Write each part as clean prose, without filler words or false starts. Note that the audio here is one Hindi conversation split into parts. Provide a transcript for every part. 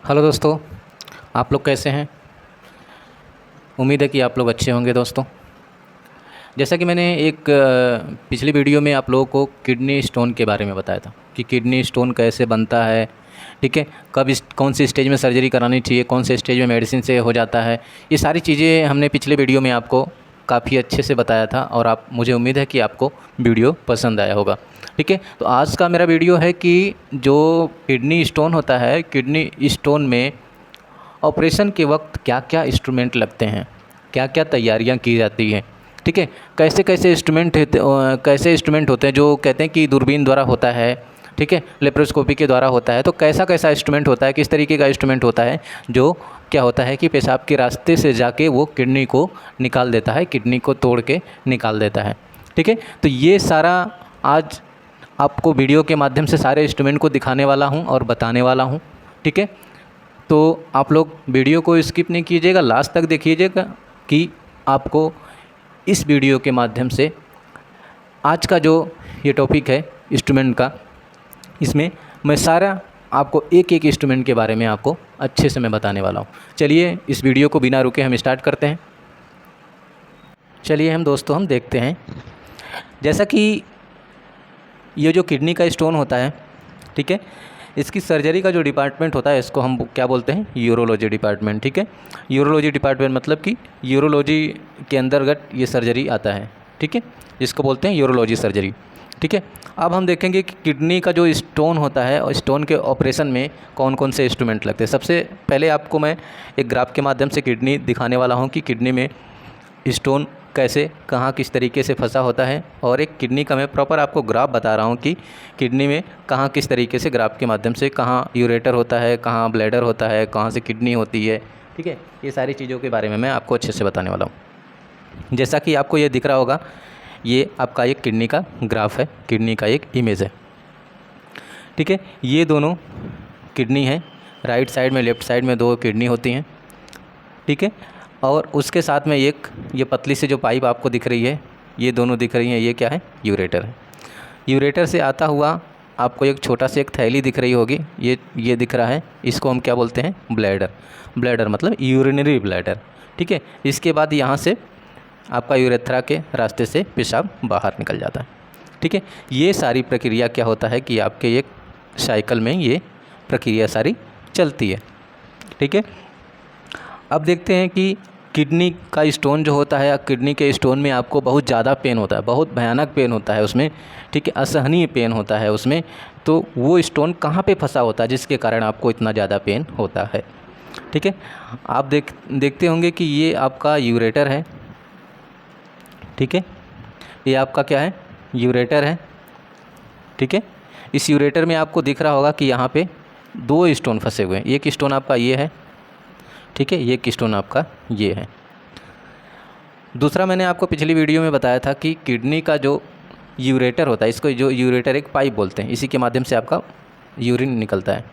हेलो दोस्तों, आप लोग कैसे हैं। उम्मीद है कि आप लोग अच्छे होंगे दोस्तों। जैसा कि मैंने एक पिछली वीडियो में आप लोगों को किडनी स्टोन के बारे में बताया था कि किडनी स्टोन कैसे बनता है, ठीक है, कब इस कौन सी स्टेज में सर्जरी करानी चाहिए, कौन से स्टेज में मेडिसिन से हो जाता है। ये सारी चीज़ें हमने पिछले वीडियो में आपको काफ़ी अच्छे से बताया था और आप मुझे उम्मीद है कि आपको वीडियो पसंद आया होगा। ठीक है, तो आज का मेरा वीडियो है कि जो किडनी स्टोन होता है, किडनी स्टोन में ऑपरेशन के वक्त क्या क्या इंस्ट्रूमेंट लगते हैं, क्या क्या तैयारियां की जाती हैं, ठीक है, कैसे कैसे इंस्ट्रूमेंट होते हैं जो कहते हैं कि दूरबीन द्वारा होता है, ठीक है, लेप्रोस्कोपी के द्वारा होता है। तो कैसा कैसा इंस्ट्रूमेंट होता है, किस तरीके का इंस्ट्रूमेंट होता है जो क्या होता है कि पेशाब के रास्ते से जाके वो किडनी को निकाल देता है, किडनी को तोड़ के निकाल देता है। ठीक है, तो ये सारा आज आपको वीडियो के माध्यम से सारे इंस्ट्रूमेंट को दिखाने वाला हूँ और बताने वाला हूँ। ठीक है, तो आप लोग वीडियो को स्किप नहीं कीजिएगा, लास्ट तक देखिएगा कि आपको इस वीडियो के माध्यम से आज का जो ये टॉपिक है इंस्ट्रूमेंट का, इसमें मैं सारा आपको एक एक इंस्ट्रूमेंट के बारे में आपको अच्छे से मैं बताने वाला हूँ। चलिए इस वीडियो को बिना रुके हम स्टार्ट करते हैं। चलिए हम दोस्तों हम देखते हैं, जैसा कि ये जो किडनी का स्टोन होता है, ठीक है, इसकी सर्जरी का जो डिपार्टमेंट होता है इसको हम क्या बोलते हैं, यूरोलॉजी डिपार्टमेंट। ठीक है, यूरोलॉजी डिपार्टमेंट मतलब कि यूरोलॉजी के अंतर्गत ये सर्जरी आता है। ठीक है, जिसको बोलते हैं यूरोलॉजी सर्जरी। ठीक है, अब हम देखेंगे कि किडनी का जो स्टोन होता है और स्टोन के ऑपरेशन में कौन कौन से इंस्ट्रूमेंट लगते हैं। सबसे पहले आपको मैं एक ग्राफ के माध्यम से किडनी दिखाने वाला हूँ कि किडनी में स्टोन कैसे कहाँ किस तरीके से फंसा होता है, और एक किडनी का मैं प्रॉपर आपको ग्राफ बता रहा हूँ कि किडनी में कहाँ किस तरीके से ग्राफ के माध्यम से कहाँ यूरेटर होता है, कहाँ ब्लैडर होता है, कहाँ से किडनी होती है। ठीक है, ये सारी चीज़ों के बारे में मैं आपको अच्छे से बताने वाला हूँ। जैसा कि आपको ये दिख रहा होगा, ये आपका एक किडनी का ग्राफ है, किडनी का एक इमेज है। ठीक है, ये दोनों किडनी है, राइट साइड में लेफ़्ट साइड में दो किडनी होती हैं। ठीक है, और उसके साथ में एक ये पतली सी जो पाइप आपको दिख रही है, ये दोनों दिख रही हैं, ये क्या है, यूरेटर है। यूरेटर से आता हुआ आपको एक छोटा सा एक थैली दिख रही होगी, ये दिख रहा है, इसको हम क्या बोलते हैं, ब्लैडर। ब्लैडर मतलब यूरिनरी ब्लैडर। ठीक है, इसके बाद यहाँ से आपका यूरेथ्रा के रास्ते से पेशाब बाहर निकल जाता है। ठीक है, ये सारी प्रक्रिया क्या होता है कि आपके एक साइकिल में ये प्रक्रिया सारी चलती है। ठीक है, अब देखते हैं कि किडनी का स्टोन जो होता है, किडनी के स्टोन में आपको बहुत ज़्यादा पेन होता है, बहुत भयानक पेन होता है उसमें। ठीक है, असहनीय पेन होता है उसमें। तो वो स्टोन कहाँ पे फंसा होता है जिसके कारण आपको इतना ज़्यादा पेन होता है। ठीक है, आप देखते होंगे कि ये आपका यूरेटर है। ठीक है, ये आपका क्या है, यूरेटर है। ठीक है, इस यूरेटर में आपको दिख रहा होगा कि यहाँ पे दो स्टोन फंसे हुए हैं। एक स्टोन आपका ये है, ठीक है, ये स्टोन आपका ये है। दूसरा मैंने आपको पिछली वीडियो में बताया था कि किडनी का जो यूरेटर होता है, इसको जो यूरेटर एक पाइप बोलते हैं, इसी के माध्यम से आपका यूरिन निकलता है।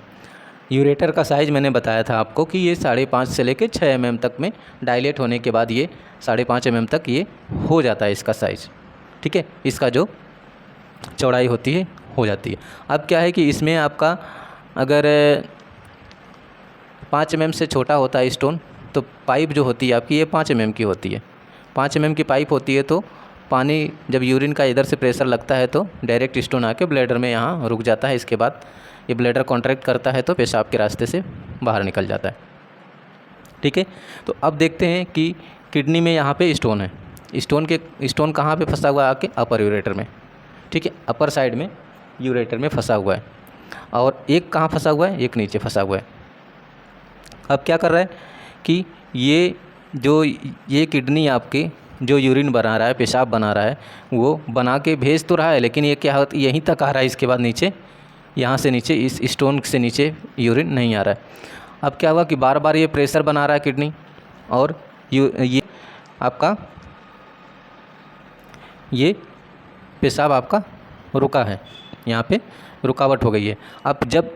यूरेटर का साइज़ मैंने बताया था आपको कि ये 5.5 से लेकर 6 mm तक में डायलेट होने के बाद ये 5.5 mm तक ये हो जाता है इसका साइज़। ठीक है, इसका जो चौड़ाई होती है हो जाती है। अब क्या है कि इसमें आपका अगर 5 mm से छोटा होता है स्टोन, तो पाइप जो होती है आपकी ये 5 mm की होती है। 5 mm की पाइप होती है, तो पानी जब यूरिन का इधर से प्रेशर लगता है तो डायरेक्ट स्टोन आके ब्लैडर में यहाँ रुक जाता है। इसके बाद ये ब्लैडर कॉन्ट्रैक्ट करता है तो पेशाब के रास्ते से बाहर निकल जाता है। ठीक है, तो अब देखते हैं कि किडनी में यहाँ पे स्टोन है। स्टोन कहाँ पे फंसा हुआ है, आके अपर यूरेटर में। ठीक है, अपर साइड में यूरेटर में फंसा हुआ है, और एक कहाँ फंसा हुआ है, एक नीचे फंसा हुआ है। अब क्या कर रहा है कि ये किडनी आपके जो यूरिन बना रहा है, पेशाब बना रहा है, वो बना के भेज तो रहा है, लेकिन ये क्या होता है, यहीं तक आ रहा है। इसके बाद नीचे, यहाँ से नीचे, इस स्टोन से नीचे यूरिन नहीं आ रहा है। अब क्या हुआ कि बार बार ये प्रेशर बना रहा है किडनी, और ये आपका ये पेशाब आपका रुका है, यहाँ पे रुकावट हो गई है। अब जब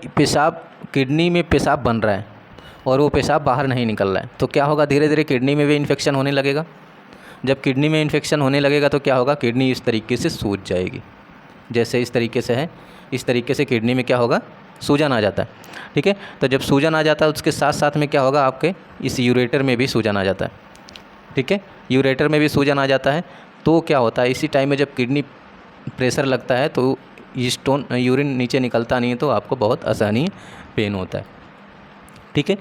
किडनी में पेशाब बन रहा है और वो पेशाब बाहर नहीं निकल रहा है, तो क्या होगा, धीरे धीरे किडनी में भी इन्फेक्शन होने लगेगा। जब किडनी में इन्फेक्शन होने लगेगा तो क्या होगा, किडनी इस तरीके से सूज जाएगी, जैसे इस तरीके से है, इस तरीके से किडनी में क्या होगा, सूजन आ जाता है। ठीक है, तो जब सूजन आ जाता है उसके साथ साथ में क्या होगा, आपके इस यूरेटर में भी सूजन आ जाता है। ठीक है, यूरेटर में भी सूजन आ जाता है। तो क्या होता है, इसी टाइम में जब किडनी प्रेशर लगता है तो ये स्टोन यूरिन नीचे निकलता नहीं है, तो आपको बहुत आसानी पेन होता है। ठीक है,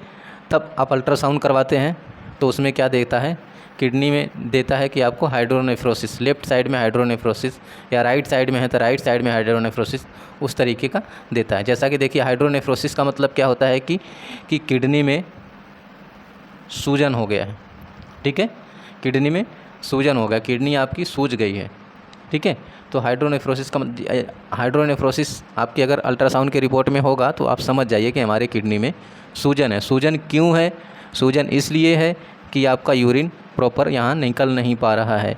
तब आप अल्ट्रासाउंड करवाते हैं तो उसमें क्या देता है, किडनी में देता है कि आपको हाइड्रोनेफ्रोसिस, लेफ़्ट साइड में हाइड्रोनेफ्रोसिस, या राइट साइड में है तो राइट साइड में हाइड्रोनेफ्रोसिस, उस तरीके का देता है। जैसा कि देखिए, हाइड्रोनेफ्रोसिस का मतलब क्या होता है कि किडनी में सूजन हो गया है। ठीक है, किडनी में सूजन हो गया, किडनी आपकी सूज गई है। ठीक है, तो हाइड्रोनेफ्रोसिस आपकी अगर अल्ट्रासाउंड के रिपोर्ट में होगा तो आप समझ जाइए कि हमारे किडनी में सूजन है। सूजन क्यों है? सूजन इसलिए है कि आपका यूरिन प्रॉपर यहाँ निकल नहीं पा रहा है,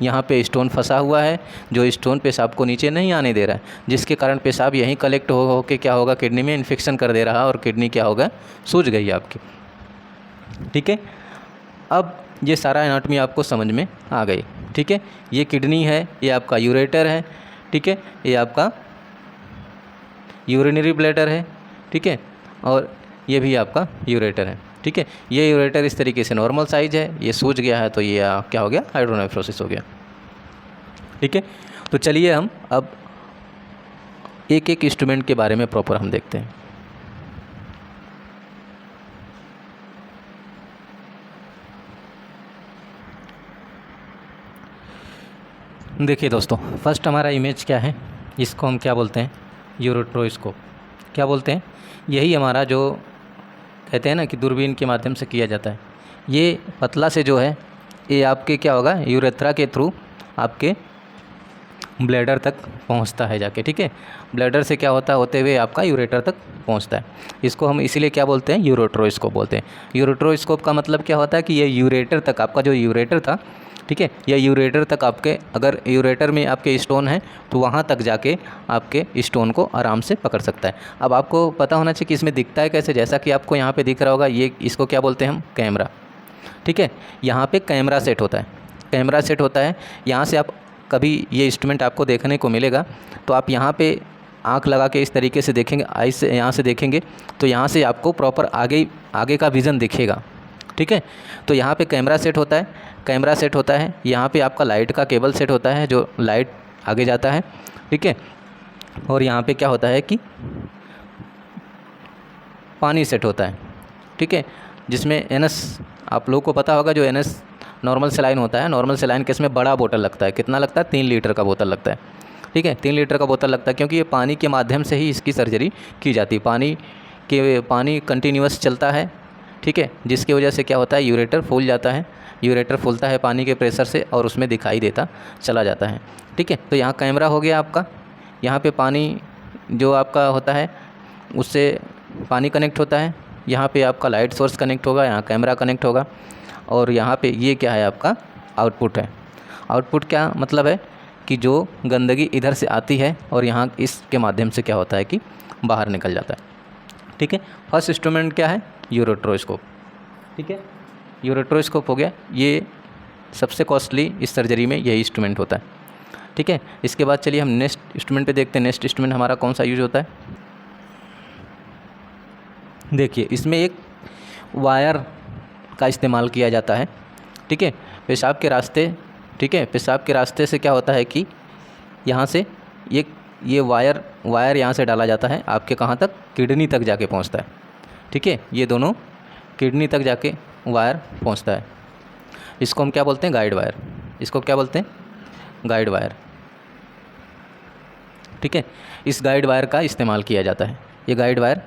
यहाँ पे स्टोन फंसा हुआ है, जो स्टोन पेशाब को नीचे नहीं आने दे रहा है, जिसके कारण पेशाब यहीं कलेक्ट हो के क्या होगा, किडनी में इन्फेक्शन कर दे रहा है और किडनी क्या होगा, सूज गई आपकी। ठीक है, अब ये सारा एनाटॉमी आपको समझ में आ गई। ठीक है, ये किडनी है, ये आपका यूरेटर है। ठीक है, ये आपका यूरिनरी ब्लैडर है। ठीक है, और ये भी आपका यूरेटर है। ठीक है, ये यूरेटर इस तरीके से नॉर्मल साइज है, ये सूज गया है तो ये क्या हो गया, हाइड्रोनेफ्रोसिस हो गया। ठीक है, तो चलिए हम अब एक एक इंस्ट्रूमेंट के बारे में प्रॉपर हम देखते हैं। देखिए दोस्तों, फर्स्ट हमारा इमेज क्या है, इसको हम क्या बोलते हैं, यूरेट्रोस्कोप। क्या बोलते हैं, यही हमारा जो कहते हैं ना कि दूरबीन के माध्यम से किया जाता है। ये पतला से जो है, ये आपके क्या होगा, यूरेथ्रा के थ्रू आपके ब्लैडर तक पहुंचता है जाके। ठीक है, ब्लैडर से क्या होता है, होते हुए आपका यूरेटर तक पहुंचता है। इसको हम इसीलिए क्या बोलते हैं, यूरेट्रोस्कोप बोलते हैं। यूरेट्रोस्कोप का मतलब क्या होता है कि ये यूरेटर तक, आपका जो यूरेटर था, ठीक है, या यूरेटर तक आपके, अगर यूरेटर में आपके स्टोन है तो वहाँ तक जाके आपके स्टोन को आराम से पकड़ सकता है। अब आपको पता होना चाहिए कि इसमें दिखता है कैसे, जैसा कि आपको यहाँ पे दिख रहा होगा, ये इसको क्या बोलते हैं हम, कैमरा। ठीक है, यहाँ पे कैमरा सेट होता है, कैमरा सेट होता है। यहाँ से आप कभी ये इंस्ट्रूमेंट आपको देखने को मिलेगा तो आप यहाँ पे आँख लगा के इस तरीके से देखेंगे, आई से यहाँ से देखेंगे तो यहाँ से आपको प्रॉपर आगे का विज़न दिखेगा। ठीक है, तो यहाँ पे कैमरा सेट होता है, कैमरा सेट होता है। यहाँ पे आपका लाइट का केबल सेट होता है, जो लाइट आगे जाता है। ठीक है, और यहाँ पे क्या होता है कि पानी सेट होता है। ठीक है, जिसमें एनएस, आप लोगों को पता होगा, जो एनएस नॉर्मल सलाइन होता है, नॉर्मल सलाइन के इसमें बड़ा बोतल लगता है। कितना लगता है, 3 लीटर का बोतल लगता है। ठीक है, 3 लीटर का बोतल लगता है, क्योंकि ये पानी के माध्यम से ही इसकी सर्जरी की जाती है। पानी कंटिन्यूअस चलता है। ठीक है, जिसकी वजह से क्या होता है, यूरेटर फूल जाता है, यूरेटर फूलता है पानी के प्रेशर से और उसमें दिखाई देता चला जाता है। ठीक है, तो यहाँ कैमरा हो गया आपका, यहाँ पे पानी जो आपका होता है उससे पानी कनेक्ट होता है, यहाँ पे आपका लाइट सोर्स कनेक्ट होगा, यहाँ कैमरा कनेक्ट होगा, और यहाँ पे ये क्या है, आपका आउटपुट है। आउटपुट क्या मतलब है कि जो गंदगी इधर से आती है और यहाँ इसके माध्यम से क्या होता है कि बाहर निकल जाता है। ठीक है, फर्स्ट इंस्ट्रूमेंट क्या है, यूरेट्रोस्कोप। ठीक है, यूरेट्रोस्कोप हो गया, ये सबसे कॉस्टली इस सर्जरी में यही इंस्ट्रूमेंट होता है। ठीक है, इसके बाद चलिए हम नेक्स्ट इंस्ट्रूमेंट पे देखते हैं। नेक्स्ट इंस्ट्रूमेंट हमारा कौन सा यूज होता है, देखिए इसमें एक वायर का इस्तेमाल किया जाता है। ठीक है, पेशाब के रास्ते, ठीक है, पेशाब के रास्ते से क्या होता है कि यहाँ से ये वायर यहाँ से डाला जाता है, आपके कहाँ तक, किडनी तक जाके पहुँचता है। ठीक है, ये दोनों किडनी तक जाके वायर पहुँचता है। इसको हम क्या बोलते हैं, गाइड वायर। इसको क्या बोलते हैं, गाइड वायर। ठीक है, इस गाइड वायर का इस्तेमाल किया जाता है, ये गाइड वायर।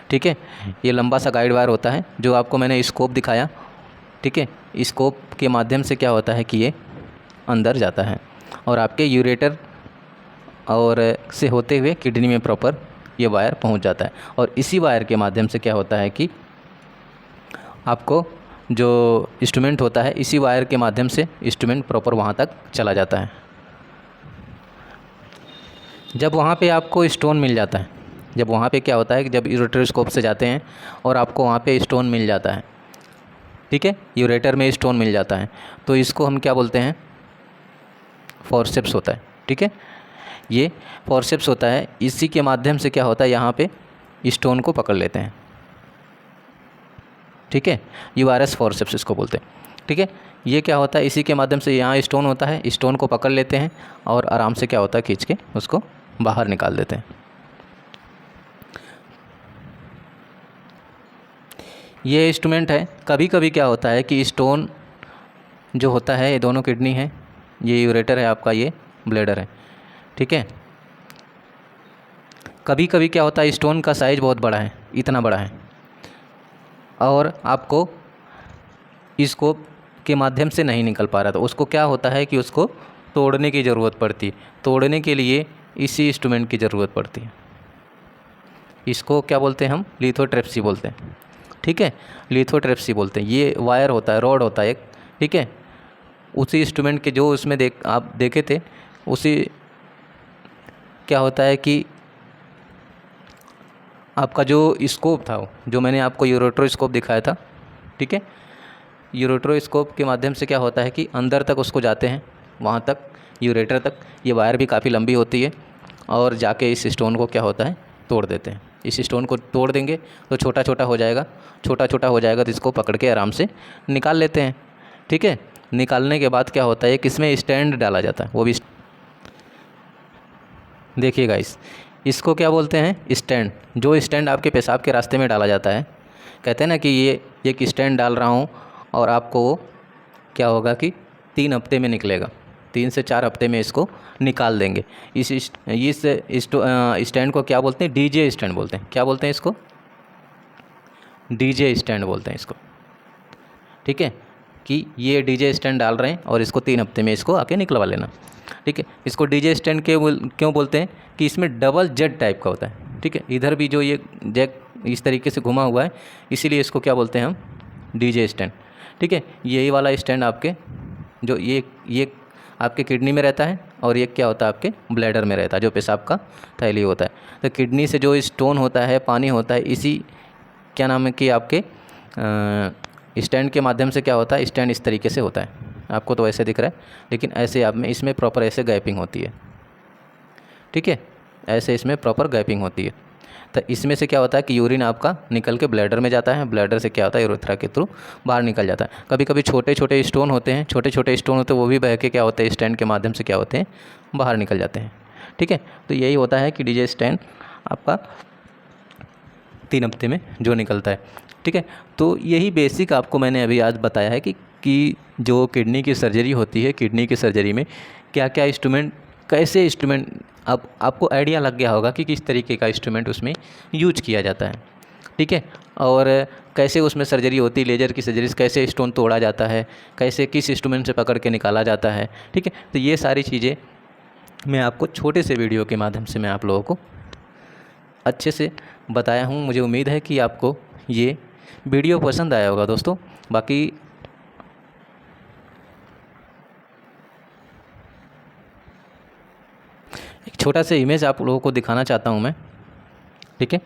ठीक है, ये लंबा सा गाइड वायर होता है, जो आपको मैंने स्कोप दिखाया। ठीक है, स्कोप के माध्यम से क्या होता है कि ये अंदर जाता है और आपके यूरेटर और से होते हुए किडनी में प्रॉपर ये वायर पहुंच जाता है, और इसी वायर के माध्यम से क्या होता है कि आपको जो इंस्ट्रूमेंट होता है, इसी वायर के माध्यम से इंस्ट्रूमेंट प्रॉपर वहाँ तक चला जाता है। जब वहाँ पे आपको स्टोन मिल जाता है, जब वहाँ पे क्या होता है कि जब यूरेट्रोस्कोप से जाते हैं और आपको वहाँ पे स्टोन मिल जाता है, ठीक है, यूरेटर में स्टोन मिल जाता है, तो इसको हम क्या बोलते हैं, फोर्सेप्स होता है। ठीक है, ये फोर्सेप्स होता है, इसी के माध्यम से क्या होता है, यहाँ पे स्टोन को पकड़ लेते हैं। ठीक है, यूआरएस फॉरसेप्स इसको बोलते हैं। ठीक है, ये क्या होता है, इसी के माध्यम से यहाँ स्टोन होता है, स्टोन को पकड़ लेते हैं और आराम से क्या होता है, खींच के उसको बाहर निकाल देते हैं। ये इंस्ट्रूमेंट है। कभी कभी क्या होता है कि स्टोन जो होता है, ये दोनों किडनी है, ये यूरेटर है आपका, ये ब्लैडर है। ठीक है, कभी कभी क्या होता है, स्टोन का साइज़ बहुत बड़ा है, इतना बड़ा है, और आपको स्कोप के माध्यम से नहीं निकल पा रहा, तो उसको क्या होता है कि उसको तोड़ने की ज़रूरत पड़ती है। तोड़ने के लिए इसी इंस्ट्रूमेंट की ज़रूरत पड़ती है। इसको क्या बोलते हैं हम, लिथोट्रिप्सी बोलते हैं। ठीक है, लिथोट्रिप्सी बोलते हैं। ये वायर होता है, रॉड होता है एक। ठीक है, उसी इंस्ट्रूमेंट के जो उसमें आप देखे थे, उसी क्या होता है कि आपका जो स्कोप था, जो मैंने आपको यूरेट्रोस्कोप दिखाया था। ठीक है, यूरेट्रोस्कोप के माध्यम से क्या होता है कि अंदर तक उसको जाते हैं, वहाँ तक यूरेटर तक। ये वायर भी काफ़ी लंबी होती है, और जाके इस स्टोन को क्या होता है, तोड़ देते हैं। इस स्टोन को तोड़ देंगे तो छोटा छोटा हो जाएगा, छोटा छोटा हो जाएगा तो इसको पकड़ के आराम से निकाल लेते हैं। ठीक है, निकालने के बाद क्या होता है कि इसमें स्टैंड डाला जाता है, वो भी देखिएगा। इसको क्या बोलते हैं, स्टैंड। जो स्टैंड आपके पेशाब के रास्ते में डाला जाता है, कहते हैं ना कि ये एक स्टैंड डाल रहा हूँ और आपको वो क्या होगा कि 3 हफ्ते में निकलेगा, 3 से 4 हफ्ते में इसको निकाल देंगे। इस स्टैंड को क्या बोलते हैं, डीजे स्टैंड बोलते हैं। क्या बोलते हैं इसको, डीजे स्टैंड बोलते हैं इसको। ठीक है, कि ये डीजे स्टैंड डाल रहे हैं और इसको 3 हफ्ते में इसको आके निकलवा लेना। ठीक है, इसको डीजे स्टैंड क्यों बोलते हैं कि इसमें डबल जेट टाइप का होता है। ठीक है, इधर भी जो ये जैक इस तरीके से घुमा हुआ है, इसीलिए इसको क्या बोलते हैं हम, डीजे स्टैंड। ठीक है, यही वाला स्टैंड आपके जो ये आपके किडनी में रहता है, और ये क्या होता है आपके ब्लैडर में रहता है, जो पेशाब का थैली होता है। तो किडनी से जो स्टोन होता है, पानी होता है, इसी क्या नाम है कि आपके स्टैंड के माध्यम से क्या होता है, स्टैंड इस तरीके से होता है। आपको तो ऐसे दिख रहा है, लेकिन ऐसे आप में इसमें प्रॉपर ऐसे गैपिंग होती है। ठीक है, ऐसे इसमें प्रॉपर गैपिंग होती है। तो इसमें से क्या होता है कि यूरिन आपका निकल के ब्लैडर में जाता है, ब्लैडर से क्या होता है, यूरेथ्रा के थ्रू बाहर निकल जाता है। कभी कभी छोटे छोटे स्टोन होते हैं, छोटे छोटे स्टोन होते हैं, वो भी बह के क्या होते हैं, स्टैंड के माध्यम से क्या होते हैं, बाहर निकल जाते हैं। ठीक है, तो यही होता है कि डीजे स्टैंड आपका 3 हफ्ते में जो निकलता है। ठीक है, तो यही बेसिक आपको मैंने अभी आज बताया है कि जो किडनी की सर्जरी होती है, किडनी की सर्जरी में क्या क्या इंस्ट्रूमेंट, कैसे इंस्ट्रूमेंट, अब आपको आइडिया लग गया होगा कि किस तरीके का इंस्ट्रूमेंट उसमें यूज किया जाता है। ठीक है, और कैसे उसमें सर्जरी होती है, लेज़र की सर्जरी, कैसे स्टोन तोड़ा जाता है, कैसे किस इंस्ट्रूमेंट से पकड़ के निकाला जाता है। ठीक है, तो ये सारी चीज़ें मैं आपको छोटे से वीडियो के माध्यम से मैं आप लोगों को अच्छे से बताया हूँ। मुझे उम्मीद है कि आपको ये वीडियो पसंद आया होगा दोस्तों। बाकी एक छोटा सा इमेज आप लोगों को दिखाना चाहता हूँ मैं। ठीक है,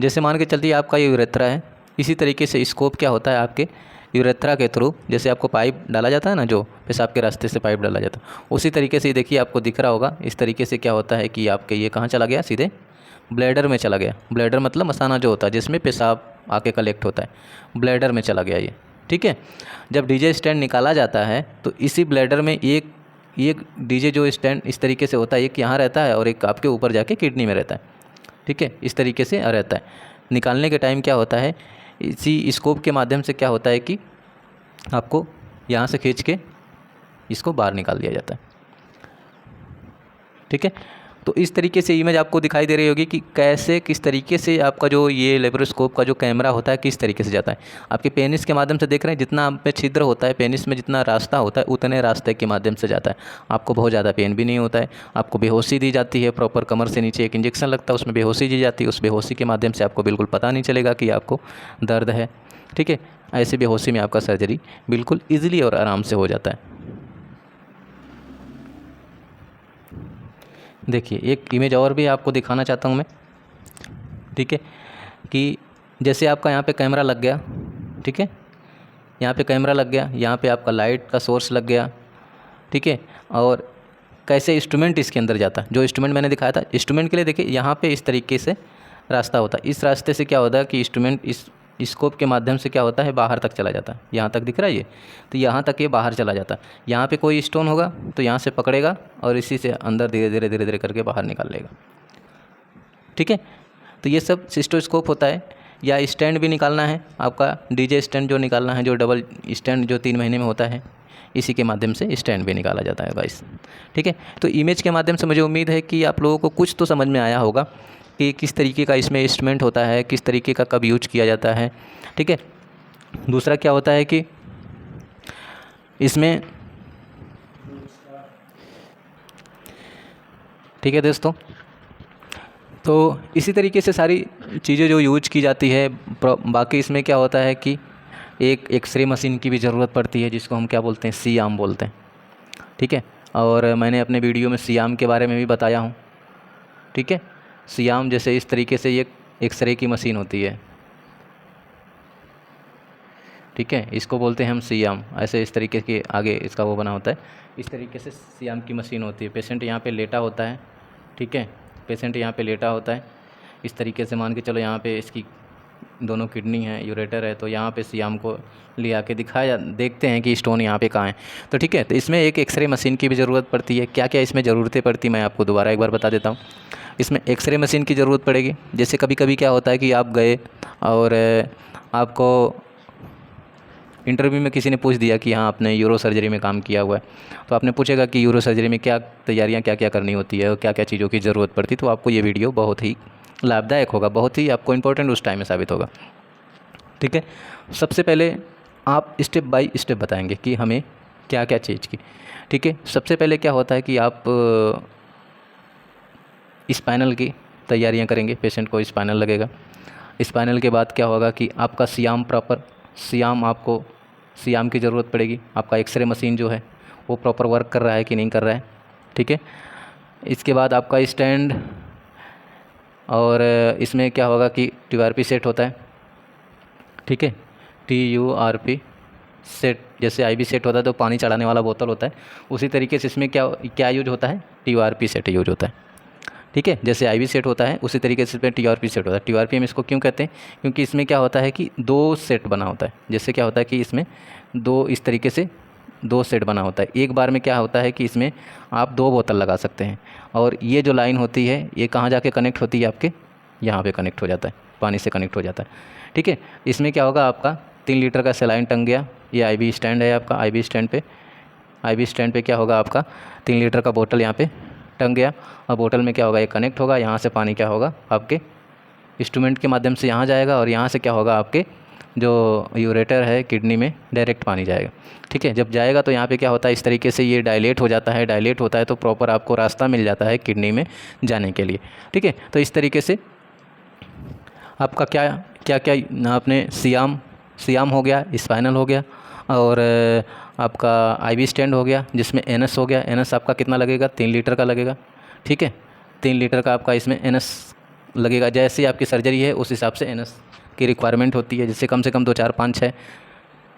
जैसे मान के चलती आपका ये यूरेथ्रा है, इसी तरीके से स्कोप क्या होता है आपके यूरेथ्रा के थ्रू, जैसे आपको पाइप डाला जाता है ना, जो पेशाब के रास्ते से पाइप डाला जाता है, उसी तरीके से देखिए आपको दिख रहा होगा। इस तरीके से क्या होता है कि आपके ये कहाँ चला गया, सीधे ब्लैडर में चला गया। ब्लैडर मतलब मसाना जो होता है जिसमें पेशाब आके कलेक्ट होता है, ब्लैडर में चला गया ये। ठीक है, जब डीजे स्टैंड निकाला जाता है तो इसी ब्लैडर में एक डीजे जो स्टैंड इस तरीके से होता है, एक यहाँ रहता है और एक आपके ऊपर जाके किडनी में रहता है। ठीक है, इस तरीके से रहता है। निकालने के टाइम क्या होता है, इसी स्कोप के माध्यम से क्या होता है कि आपको यहाँ से खींच के इसको बाहर निकाल दिया जाता है। ठीक है, तो इस तरीके से इमेज आपको दिखाई दे रही होगी कि कैसे किस तरीके से आपका जो ये लेप्रोस्कोप का जो कैमरा होता है किस तरीके से जाता है। आपके पेनिस के माध्यम से देख रहे हैं, जितना आप पे छिद्र होता है पेनिस में, जितना रास्ता होता है उतने रास्ते के माध्यम से जाता है। आपको बहुत ज़्यादा पेन भी नहीं होता है। आपको बेहोशी दी जाती है, प्रॉपर कमर से नीचे एक इंजेक्शन लगता है, उसमें बेहोशी दी जाती है। उस बेहोशी के माध्यम से आपको बिल्कुल पता नहीं चलेगा कि आपको दर्द है। ठीक है, ऐसे बेहोशी में आपका सर्जरी बिल्कुल ईजिली और आराम से हो जाता है। देखिए, एक इमेज और भी आपको दिखाना चाहता हूँ मैं। ठीक है, कि जैसे आपका यहाँ पे कैमरा लग गया। ठीक है, यहाँ पे कैमरा लग गया, यहाँ पे आपका लाइट का सोर्स लग गया। ठीक है, और कैसे इंस्ट्रूमेंट इसके अंदर जाता है, जो इंस्ट्रूमेंट मैंने दिखाया था, इंस्ट्रूमेंट के लिए देखिए यहाँ पे इस तरीके से रास्ता होता है। इस रास्ते से क्या होता है कि इंस्ट्रूमेंट इस स्कोप के माध्यम से क्या होता है, बाहर तक चला जाता है। यहाँ तक दिख रहा है ये, तो यहाँ तक ये बाहर चला जाता है। यहाँ पे कोई स्टोन होगा तो यहाँ से पकड़ेगा और इसी से अंदर धीरे धीरे धीरे धीरे करके बाहर निकाल लेगा। ठीक है, तो ये सब सिस्टोस्कोप होता है। या स्टैंड भी निकालना है आपका, डीजे स्टैंड जो निकालना है, जो डबल स्टैंड जो 3 महीने में होता है, इसी के माध्यम से स्टैंड भी निकाला जाता है गाइस। ठीक है, तो इमेज के माध्यम से मुझे उम्मीद है कि आप लोगों को कुछ तो समझ में आया होगा कि किस तरीके का इसमें इंस्ट्रूमेंट होता है, किस तरीके का कब यूज किया जाता है। ठीक है, दूसरा क्या होता है कि इसमें, ठीक है दोस्तों, तो इसी तरीके से सारी चीज़ें जो यूज की जाती है। बाकी इसमें क्या होता है कि एक एक्सरे मशीन की भी ज़रूरत पड़ती है, जिसको हम क्या बोलते हैं, सी आर्म बोलते हैं। ठीक है, और मैंने अपने वीडियो में सी आर्म के बारे में भी बताया हूँ। ठीक है, सी आर्म जैसे इस तरीके से ये एक्सरे की मशीन होती है। ठीक है, इसको बोलते हैं हम सी आर्म। ऐसे इस तरीके के आगे इसका वो बना होता है, इस तरीके से सी आर्म की मशीन होती है। पेशेंट यहाँ पे लेटा होता है। ठीक है, पेशेंट यहाँ पे लेटा होता है इस तरीके से, मान के चलो यहाँ पे इसकी दोनों किडनी है, यूरेटर है, तो यहाँ पे सी आर्म को ले आके दिखाया, देखते हैं कि स्टोन यहाँ पे कहाँ है। तो ठीक है, तो इसमें एक एक्सरे मशीन की भी ज़रूरत पड़ती है। क्या क्या इसमें ज़रूरतें पड़ती, मैं आपको दोबारा एक बार बता देता हूँ। इसमें एक्सरे मशीन की ज़रूरत पड़ेगी। जैसे कभी कभी क्या होता है कि आप गए और आपको इंटरव्यू में किसी ने पूछ दिया कि हाँ आपने यूरो सर्जरी में काम किया हुआ है, तो आपने पूछेगा कि यूरो सर्जरी में क्या तैयारियाँ क्या क्या करनी होती है और क्या क्या चीज़ों की ज़रूरत पड़ती है। तो आपको ये वीडियो बहुत ही लाभदायक होगा, बहुत ही आपको इम्पोर्टेंट उस टाइम में साबित होगा। ठीक है, सबसे पहले आप स्टेप बाय स्टेप बताएंगे कि हमें क्या क्या चीज़ की। ठीक है, सबसे पहले क्या होता है कि आप स्पाइनल की तैयारियां करेंगे। पेशेंट को स्पाइनल लगेगा। स्पाइनल के बाद क्या होगा कि आपका सियाम प्रॉपर, सियाम आपको सियाम की ज़रूरत पड़ेगी। आपका एक्सरे मशीन जो है वो प्रॉपर वर्क कर रहा है कि नहीं कर रहा है। ठीक है, इसके बाद आपका स्टैंड, और इसमें क्या होगा कि TURP सेट होता है। ठीक है, TURP सेट, जैसे IV सेट होता है तो पानी चढ़ाने वाला बोतल होता है, उसी तरीके से इसमें क्या क्या यूज होता है, TURP सेट यूज होता है। ठीक है, जैसे IV सेट होता है उसी तरीके से इसमें TURP सेट होता है। TURP हम इसको क्यों कहते हैं, क्योंकि इसमें क्या होता है कि 2 सेट बना होता है। जैसे क्या होता है कि इसमें 2 इस तरीके से 2 सेट बना होता है। एक बार में क्या होता है कि इसमें आप 2 बोतल लगा सकते हैं, और ये जो लाइन होती है ये कहाँ जाके कनेक्ट होती है, आपके यहाँ पे कनेक्ट हो जाता है, पानी से कनेक्ट हो जाता है। ठीक है, इसमें क्या होगा, आपका 3 लीटर का सलाइन टंग गया। ये IV स्टैंड है आपका। IV स्टैंड पे क्या होगा, आपका 3 लीटर का बोतल यहाँ पे टंग गया, और बोतल में क्या होगा, ये कनेक्ट होगा। यहाँ से पानी क्या होगा, आपके इंस्ट्रूमेंट के माध्यम से यहाँ जाएगा, और यहाँ से क्या होगा, आपके जो यूरेटर है किडनी में डायरेक्ट पानी जाएगा। ठीक है, जब जाएगा तो यहाँ पे क्या होता है, इस तरीके से ये डायलेट हो जाता है। डायलेट होता है तो प्रॉपर आपको रास्ता मिल जाता है किडनी में जाने के लिए। ठीक है, तो इस तरीके से आपका क्या क्या क्या आपने सियाम हो गया, स्पाइनल हो गया, और आपका IV स्टैंड हो गया, जिसमें NS हो गया। NS आपका कितना लगेगा, 3 लीटर का लगेगा। ठीक है, 3 लीटर का आपका इसमें NS लगेगा। जैसे आपकी सर्जरी है उस हिसाब से NS की रिक्वायरमेंट होती है। जैसे कम से कम 2 4 5 6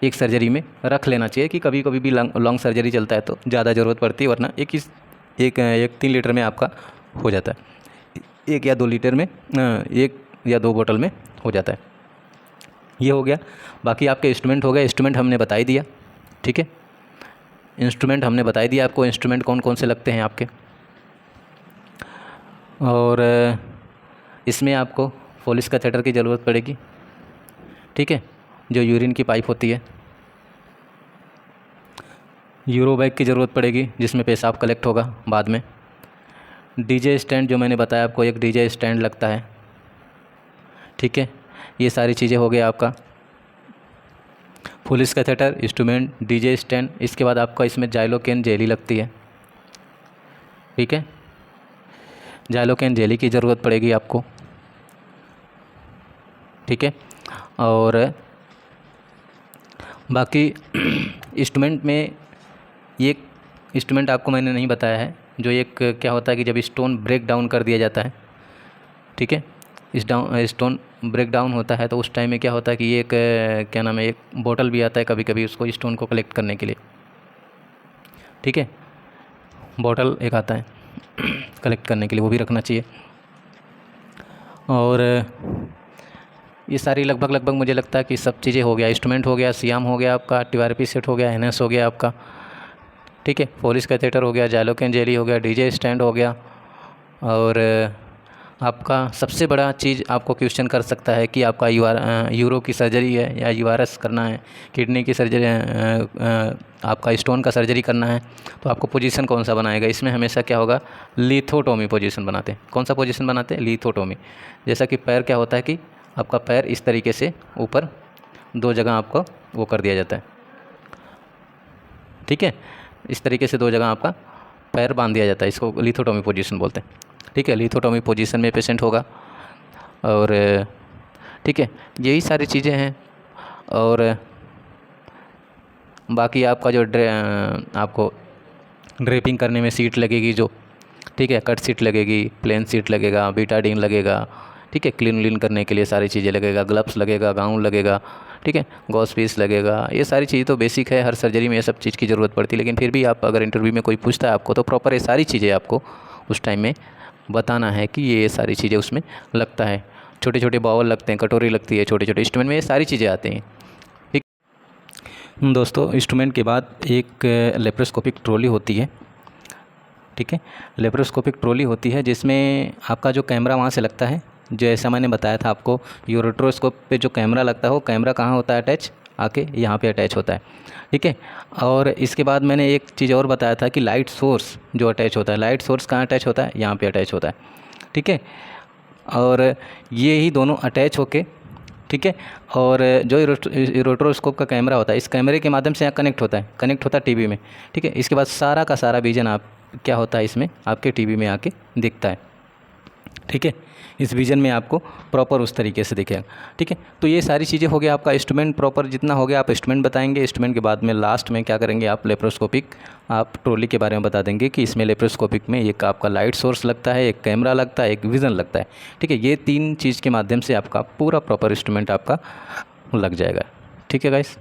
एक सर्जरी में रख लेना चाहिए, कि कभी कभी भी लॉन्ग सर्जरी चलता है तो ज़्यादा ज़रूरत पड़ती है, वरना एक 3 लीटर में आपका हो जाता है। 1 या 2 लीटर में 1 या 2 बोतल में हो जाता है। ये हो गया। बाकी आपके इंस्ट्रूमेंट हो गए। इंस्ट्रूमेंट हमने बता ही दिया। ठीक है, इंस्ट्रूमेंट हमने बता ही दिया आपको, इंस्ट्रूमेंट कौन कौन से लगते हैं आपके। और इसमें आपको फोलिस कैथेटर की ज़रूरत पड़ेगी। ठीक है, जो यूरिन की पाइप होती है। यूरो बैग की ज़रूरत पड़ेगी, जिसमें पेशाब कलेक्ट होगा बाद में। DJ स्टैंड जो मैंने बताया आपको, एक DJ स्टैंड लगता है। ठीक है, ये सारी चीज़ें हो गया आपका फोलिस कैथेटर, इंस्ट्रूमेंट, DJ स्टैंड। इसके बाद आपका इसमें जाइलोकेन जेली लगती है। ठीक है, जाइलोकेन जेली की ज़रूरत पड़ेगी आपको। ठीक है, और बाकी इंस्ट्रूमेंट में ये इंस्ट्रूमेंट आपको मैंने नहीं बताया है, जो एक क्या होता है कि जब स्टोन ब्रेक डाउन कर दिया जाता है। ठीक है, स्टोन ब्रेक डाउन होता है तो उस टाइम में क्या होता है कि ये एक क्या नाम है, एक बोतल भी आता है कभी कभी उसको स्टोन को कलेक्ट करने के लिए। ठीक है, बोतल एक आता है कलेक्ट करने के लिए, वो भी रखना चाहिए। और ये सारी लगभग मुझे लगता है कि सब चीज़ें हो गया। इंस्ट्रूमेंट हो गया, सियाम हो गया आपका, टीआरपी सेट हो गया, एनएस हो गया आपका, ठीक है, फोलिस कैथेटर हो गया, जाइलोकेन जेली हो गया, डीजे स्टैंड हो गया। और आपका सबसे बड़ा चीज़ आपको क्वेश्चन कर सकता है कि आपका यूरो की सर्जरी है या यूआरएस करना है, किडनी की सर्जरी, आपका स्टोन का सर्जरी करना है, तो आपको पोजीशन कौन सा बनाएगा। इसमें हमेशा क्या होगा, लिथोटोमी पोजीशन बनाते हैं। कौन सा पोजीशन बनाते हैं, लिथोटोमी। जैसा कि पैर क्या होता है कि आपका पैर इस तरीके से ऊपर 2 जगह आपको वो कर दिया जाता है, ठीक है, इस तरीके से 2 जगह आपका पैर बांध दिया जाता है, इसको लिथोटोमी पोजीशन बोलते हैं, ठीक है। लिथोटोमी पोजीशन में पेशेंट होगा। और ठीक है, यही सारी चीज़ें हैं। और बाकी आपका जो आपको ड्रेपिंग करने में सीट लगेगी जो, ठीक है, कट सीट लगेगी, प्लेन सीट लगेगा, बीटाडीन लगेगा, ठीक है, क्लीन करने के लिए सारी चीज़ें लगेगा, ग्लव्स लगेगा, गाउन लगेगा, ठीक है, गॉस पीस लगेगा। ये सारी चीज़ें तो बेसिक है, हर सर्जरी में ये सब चीज़ की ज़रूरत पड़ती है। लेकिन फिर भी आप अगर इंटरव्यू में कोई पूछता है आपको, तो प्रॉपर ये सारी चीज़ें आपको उस टाइम में बताना है कि ये सारी चीज़ें उसमें लगता है। छोटे छोटे बाउल लगते हैं, कटोरी लगती है, छोटे छोटे इंस्ट्रूमेंट में ये सारी चीज़ें आती हैं, ठीक। दोस्तों, इंस्ट्रूमेंट के बाद एक लेप्रोस्कोपिक ट्रॉली होती है, ठीक है। लेप्रोस्कोपिक ट्रॉली होती है जिसमें आपका जो कैमरा वहाँ से लगता है, जैसा मैंने बताया था आपको, यूरोट्रोस्कोप पे जो कैमरा लगता है वो कैमरा कहाँ होता है, अटैच आके यहाँ पे अटैच होता है, ठीक है। और इसके बाद मैंने एक चीज़ और बताया था कि लाइट सोर्स जो अटैच होता है, लाइट सोर्स कहाँ अटैच होता है, यहाँ पे अटैच होता है, ठीक है। और ये ही दोनों अटैच होके, ठीक है, और जो यूरोट्रोस्कोप का कैमरा होता है, इस कैमरे के माध्यम से यहाँ कनेक्ट होता है टीवी में, ठीक है। इसके बाद सारा का सारा विजन आप क्या होता है इसमें आपके टीवी में आके दिखता है, ठीक है। इस विजन में आपको प्रॉपर उस तरीके से दिखेगा, ठीक है। तो ये सारी चीज़ें हो गया आपका इंस्ट्रूमेंट प्रॉपर जितना हो गया, आप इंस्ट्रूमेंट बताएंगे। इंस्ट्रूमेंट के बाद में लास्ट में क्या करेंगे, आप लेप्रोस्कोपिक आप ट्रॉली के बारे में बता देंगे कि इसमें लेप्रोस्कोपिक में एक आपका लाइट सोर्स लगता है, एक कैमरा लगता है, एक विज़न लगता है, ठीक है। ये 3 चीज़ के माध्यम से आपका पूरा प्रॉपर इंस्ट्रूमेंट आपका लग जाएगा, ठीक है गाइस।